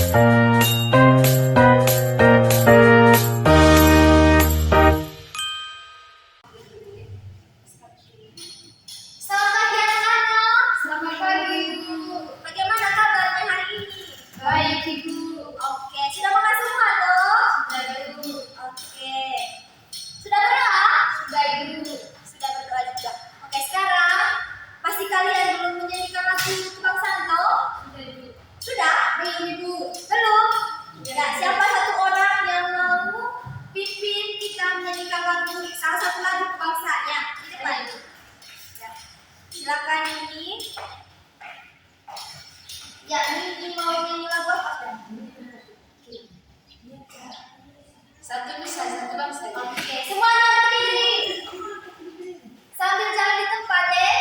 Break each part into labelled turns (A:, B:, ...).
A: Selamat pagi anak-anak. Selamat pagi, Bu. Bagaimana kabarnya hari ini? Baik, Ibu. Oke, sudah makan semua toh? Sudah, Ibu. Oke. Sudah berdoa? Sudah, Ibu. Sudah berdoa juga. Oke, sekarang pasti kalian belum menyanyikan lagu kebangsaan toh? Sudah, Ibu. Sudah? Belum, Ibu. Belum? Ya, siapa satu orang yang mau pimpin kita menyanyikan lagu salah satu lagu kebangsaan ya? Di depan, Ibu. Ya. Silakan ini. Ya, ini mau nyanyi lagu apa kan? Satu bisa, satu bangsa. Oke, semuanya berdiri. Sambil jalan di tempat ya.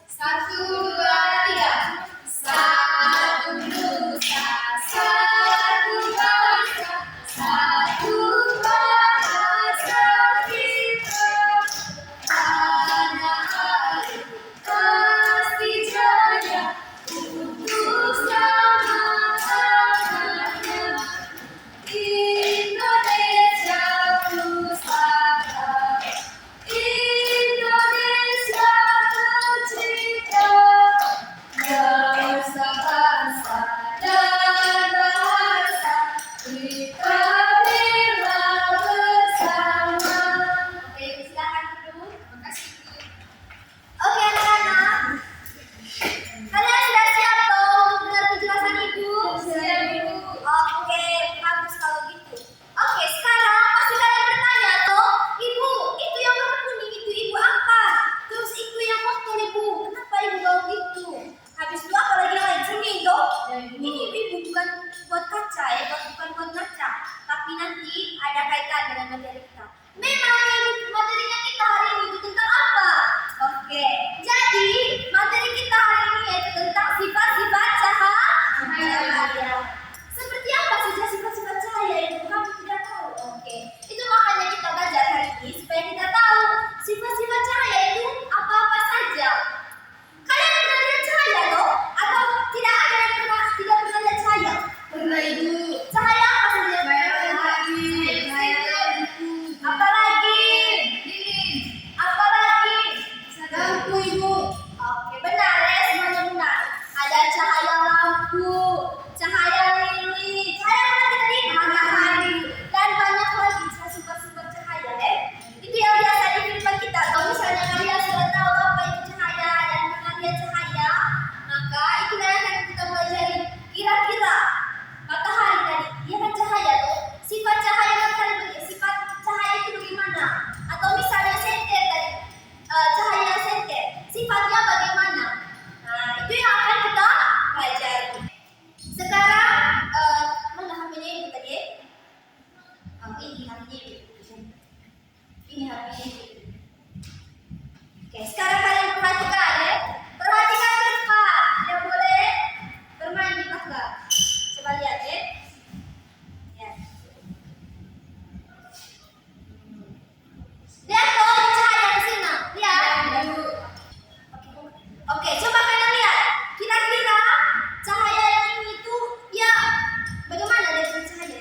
A: 1, 2, 3. Satu nusa, satu bangsa, satu bahasa kita. Tanah air pasti jaya untuk selama-lamanya. Indonesia pusaka, Indonesia tercinta, bangsa-bangsa dan bahasa kita bela bersama. Oke, silakan dulu. Terima kasih. Oke, anak-anak. Kalian sudah siap toh untuk dengar penjelasan Ibu? Siap, Ibu. Oke, bagus kalau gitu. Oke, sekarang pasti kalian bertanya toh, Ibu, itu yang warna kuning itu Ibu apa? Terus itu yang botol Ibu, kenapa Ibu bawa itu? Habis itu apa lagi yang lain? Cermin toh? Ini Ibu bukan buat kaca ya, bukan buat ngaca, tapi nanti ada kaitan dengan materi kita. Memang Ibu, materinya kita hari ini itu tentang apa? Oke, jadi materi kita hari ini yaitu tentang sifat-sifat cahaya. Seperti apa saja sifat-sifat cahaya yang kamu tidak tahu? Oke, itu makanya kita belajar hari ini supaya kita tahu sifat-sifat cahaya itu apa-apa saja. Kalian pernah lihat cahaya toh? Atau tidak ada yang tidak pernah lihat cahaya? Pernah, Ibu. Cahaya apa saja? Apalagi? Apalagi? Lampu, Ibu. Oke, benar ya, semuanya benar. Ada cahaya lampu, cahaya lilin, cahaya apa lagi tadi? Matahari, dan banyak lagi sumber-sumber cahaya ya. Itu yang biasa di kehidupan kita. Kalau misalnya kalian sudah tahu apa itu cahaya dan pernah lihat cahaya, maka itulah yang akan kita pelajari. Kira-kira matahari tadi, dia kan cahaya tuh. Sifat cahaya matahari, sifat cahaya itu bagaimana? Atau misalnya senter tadi, cahaya senter, sifatnya bagaimana? Nah, itu yang akan kita pelajari. Sekarang, mana HP-nya Ibu tadi? Ini HP-nya Ibu. Ini HP-nya Ibu. Oke, sekarang kalian perhatikan ya. Perhatikan ke depan. Tidak boleh bermain di belakang. Coba lihat ya. Ya. Lihat tuh ada cahaya di sini. Lihat. Oke, coba kalian lihat. Kira-kira cahaya yang ini tuh ya bagaimana dari cahaya?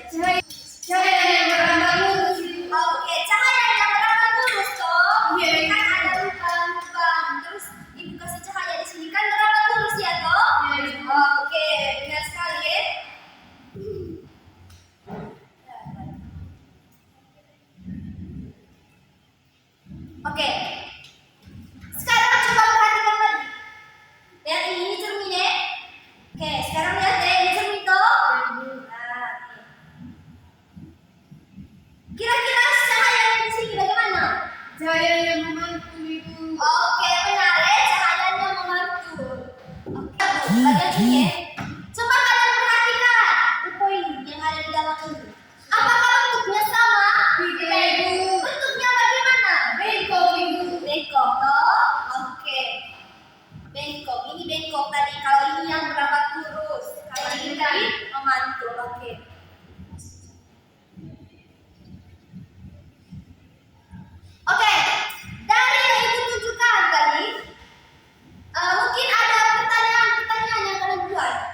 A: Cahaya yang berambat lurus. Oke, cahaya yang berambat lurus toh. Kan ada lubang-lubang. Terus Ibu kasih cahaya di sini kan berambat lurus ya toh? Oke, benar sekali ya. Oke. Sekarang coba perhatikan lagi. Lihat ini cermin ya. Oke, sekarang lihat ya ini cermin toh. Nah, kira-kira cahaya yang di sini bagaimana?
B: Cahaya yang memantul, Ibu.
A: Oke, benar ya, cahayanya memantul. Oke, Bu, bagian ini ya. Coba kalian perhatikan poin yang ada di dalam ini. Apakah bentuknya sama?
B: Tidak, Ibu.
A: Bentuknya bagaimana?
B: Bengkok, Ibu.
A: Bengkok toh. Oke. Bengkok, ini bengkok tadi. Kalau ini yang berambat lurus. Kalau ini tadi memantul. Oke. Oke, dari yang Ibu tunjukkan tadi, mungkin ada pertanyaan yang kalian buat.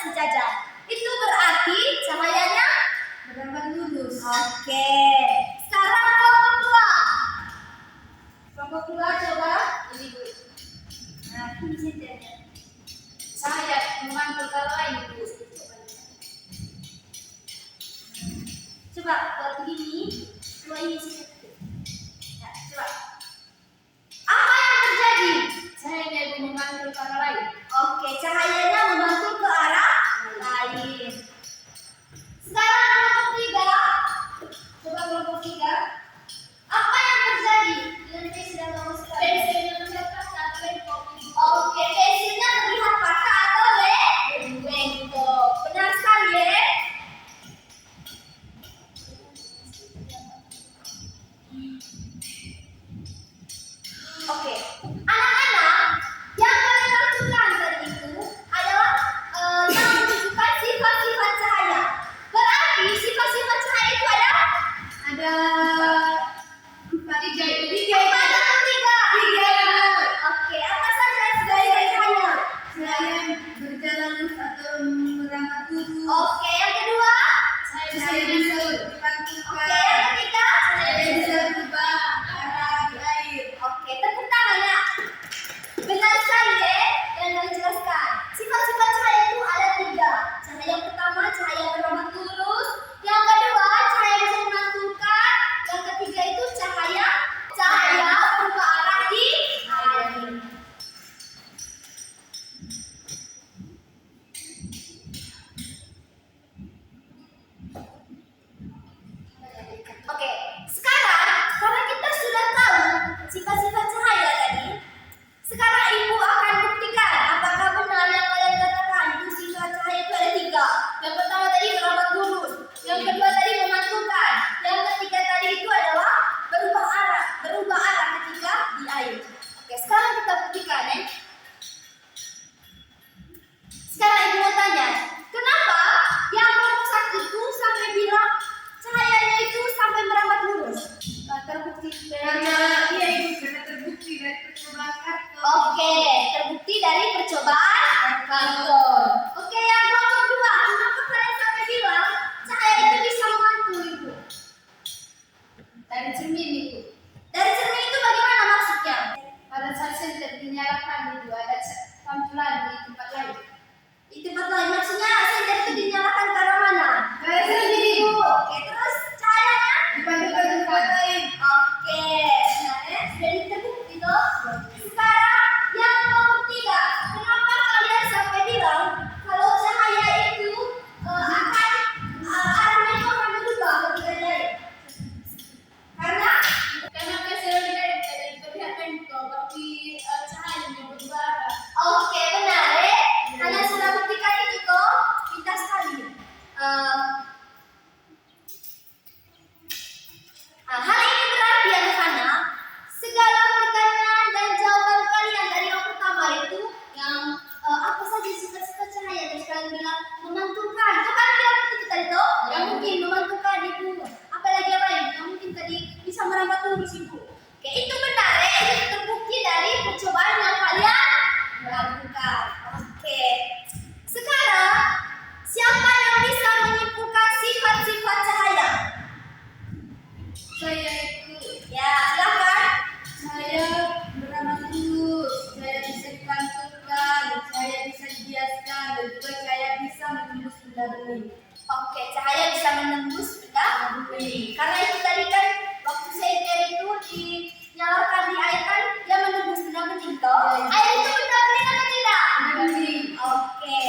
A: sejajar. Itu berarti cahayanya
B: Berambat lurus.
A: oke. Sekarang kelompok dua. Kelompok dua coba.
B: Ini Bu.
A: Nah, ini senternya.
B: Cahaya memantul ke lain Bu.
A: Coba buat begini. Dua ini sih. Ya, coba. Apa yang terjadi?
B: Cahaya Ibu memantul ke arah lain.
A: Oke, cahayanya memantul ke arah lain. Sekarang kelompok tiga. Coba kelompok tiga. Apa yang terjadi? Nanti sudah kamu sekali.
B: Pensilnya mencetak atau bengkok.
A: Oke, pensilnya terlihat patah atau bengkok. Benar sekali ya. Oke, anak-anak yang kalian lakukan tadi itu adalah yang menunjukkan sifat-sifat cahaya. Berarti sifat-sifat cahaya itu ada
B: Ada tiga itu
A: apa atau tiga?
B: Tiga.
A: Oke, apa saja cahaya cahaya?
B: Cahaya berjalan lurus atau merambat lurus.
A: Oke, yang kedua.
B: Cahaya bisa
A: Oke,
B: dipantulkan.
A: yang ketiga.
B: Cahaya bisa berubah arah di air.
A: Oke, tepuk tangan ya. Benar sekali ya, yang kalian jelaskan. Sifat-sifat cahaya itu ada tiga. Cahaya yang pertama, cahaya berambat lurus. Yang kedua, cahaya bisa memantulkan. Yang ketiga itu cahaya berubah arah di air. Oke, sekarang karena kita sudah tahu sifat-sifat cahaya tadi, sekarang ibu akan buktikan apakah benar yang kalian katakan itu sifat cahaya itu ada tiga. Yang pertama tadi berambat lurus, yang kedua tadi memantulkan, yang ketiga tadi itu adalah berubah arah ketika di air. Oke, sekarang kita buktikan ya. Sekarang ibu mau tanya, kenapa yang kelompok satu itu sampai bilang cahayanya itu sampai merambat lurus? Terbukti
B: Karena iya Ibu, karena terbukti dari percobaan karton.
A: Oke, terbukti dari percobaan kantor. Oke, yang kelompok dua, kenapa kalian sampai bilang cahaya itu bisa memantul, Ibu?
B: Dari cermin Ibu.
A: Dari cermin itu bagaimana maksudnya?
B: Pada saat senter dinyalakan Ibu, ada pantulan di tempat lain.
A: Di tempat lain, maksudnya senter itu dinyalakan ke arah mana?
B: Dari cermin Ibu.
A: Oke, terus cahayanya?
B: Dipantulkan ke tempat lain.
A: Oke, nah ya, sudah terbukti toh. Sekarang yang kelompok tiga, kenapa kalian sampai bilang kalau cahaya itu akan arahnya itu akan berubah ketika di air? Karena
B: Karena pensilnya tidak terlihat bengkok, tapi cahayanya berubah arah.
A: oke benar ya, kalian sudah buktikan itu toh, pintar sekali. Hal ini berarti anak-anak, segala pertanyaan dan jawaban kalian dari yang pertama itu yang apa saja sifat-sifat cahaya yang kalian bilang memantulkan. Itu kan bilang itu tadi toh, yang mungkin memantulkan itu. Apalagi yang lain, yang mungkin tadi bisa merambat lurus Ibu. Oke, itu benar ya, itu terbukti dari percobaan yang kalian lakukan. Oke, sekarang siapa yang bisa menyimpulkan sifat-sifat cahaya?
B: Saya itu
A: Ya, silakan.
B: saya berambat lurus, saya bisa dipantulkan, saya bisa dibiaskan, dan juga saya bisa menembus benda bening.
A: Oke, cahaya bisa menembus benda bumi. Karena itu tadi kan waktu senter itu dinyalakan di air kan dia menembus benda bening toh. Air itu benda bening atau tidak?
B: Benda bening.
A: Oke.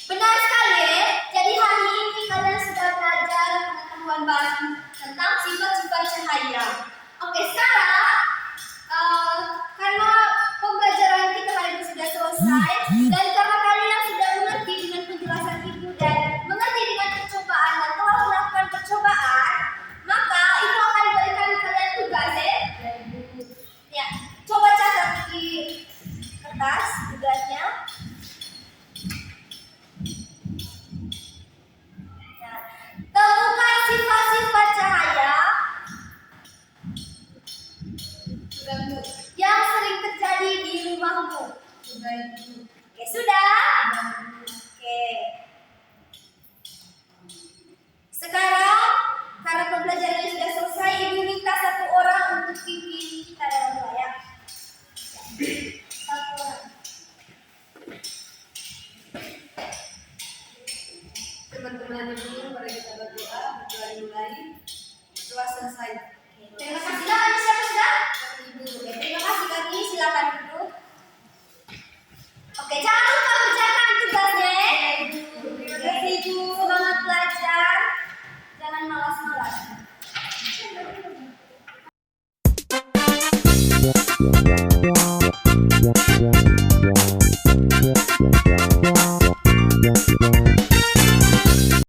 A: Benar sekali ya. Jadi hari ini kalian sudah belajar pengetahuan baru tentang sifat-sifat cahaya. Oke, sekarang karena pembelajaran kita hari ini sudah selesai dan karena kalian sudah mengerti dengan penjelasan ibu dan mengerti dengan percobaan dan telah Oke, sudah? Oke. Sekarang, karena pembelajarannya sudah selesai, Ibu minta satu orang untuk pimpin kita dalam doa ya. Satu orang.
B: Teman-teman dulu, mari kita berdoa, mulai. Doa selesai.
A: Terima kasih. Silakan siapa sudah?
B: Ibu.
A: Oke, terima kasih kami. Silakan duduk. Oke, jangan lupa kerjakan tugasnya. Terima kasih Ibu. Semangat belajar. Jangan malas-malas.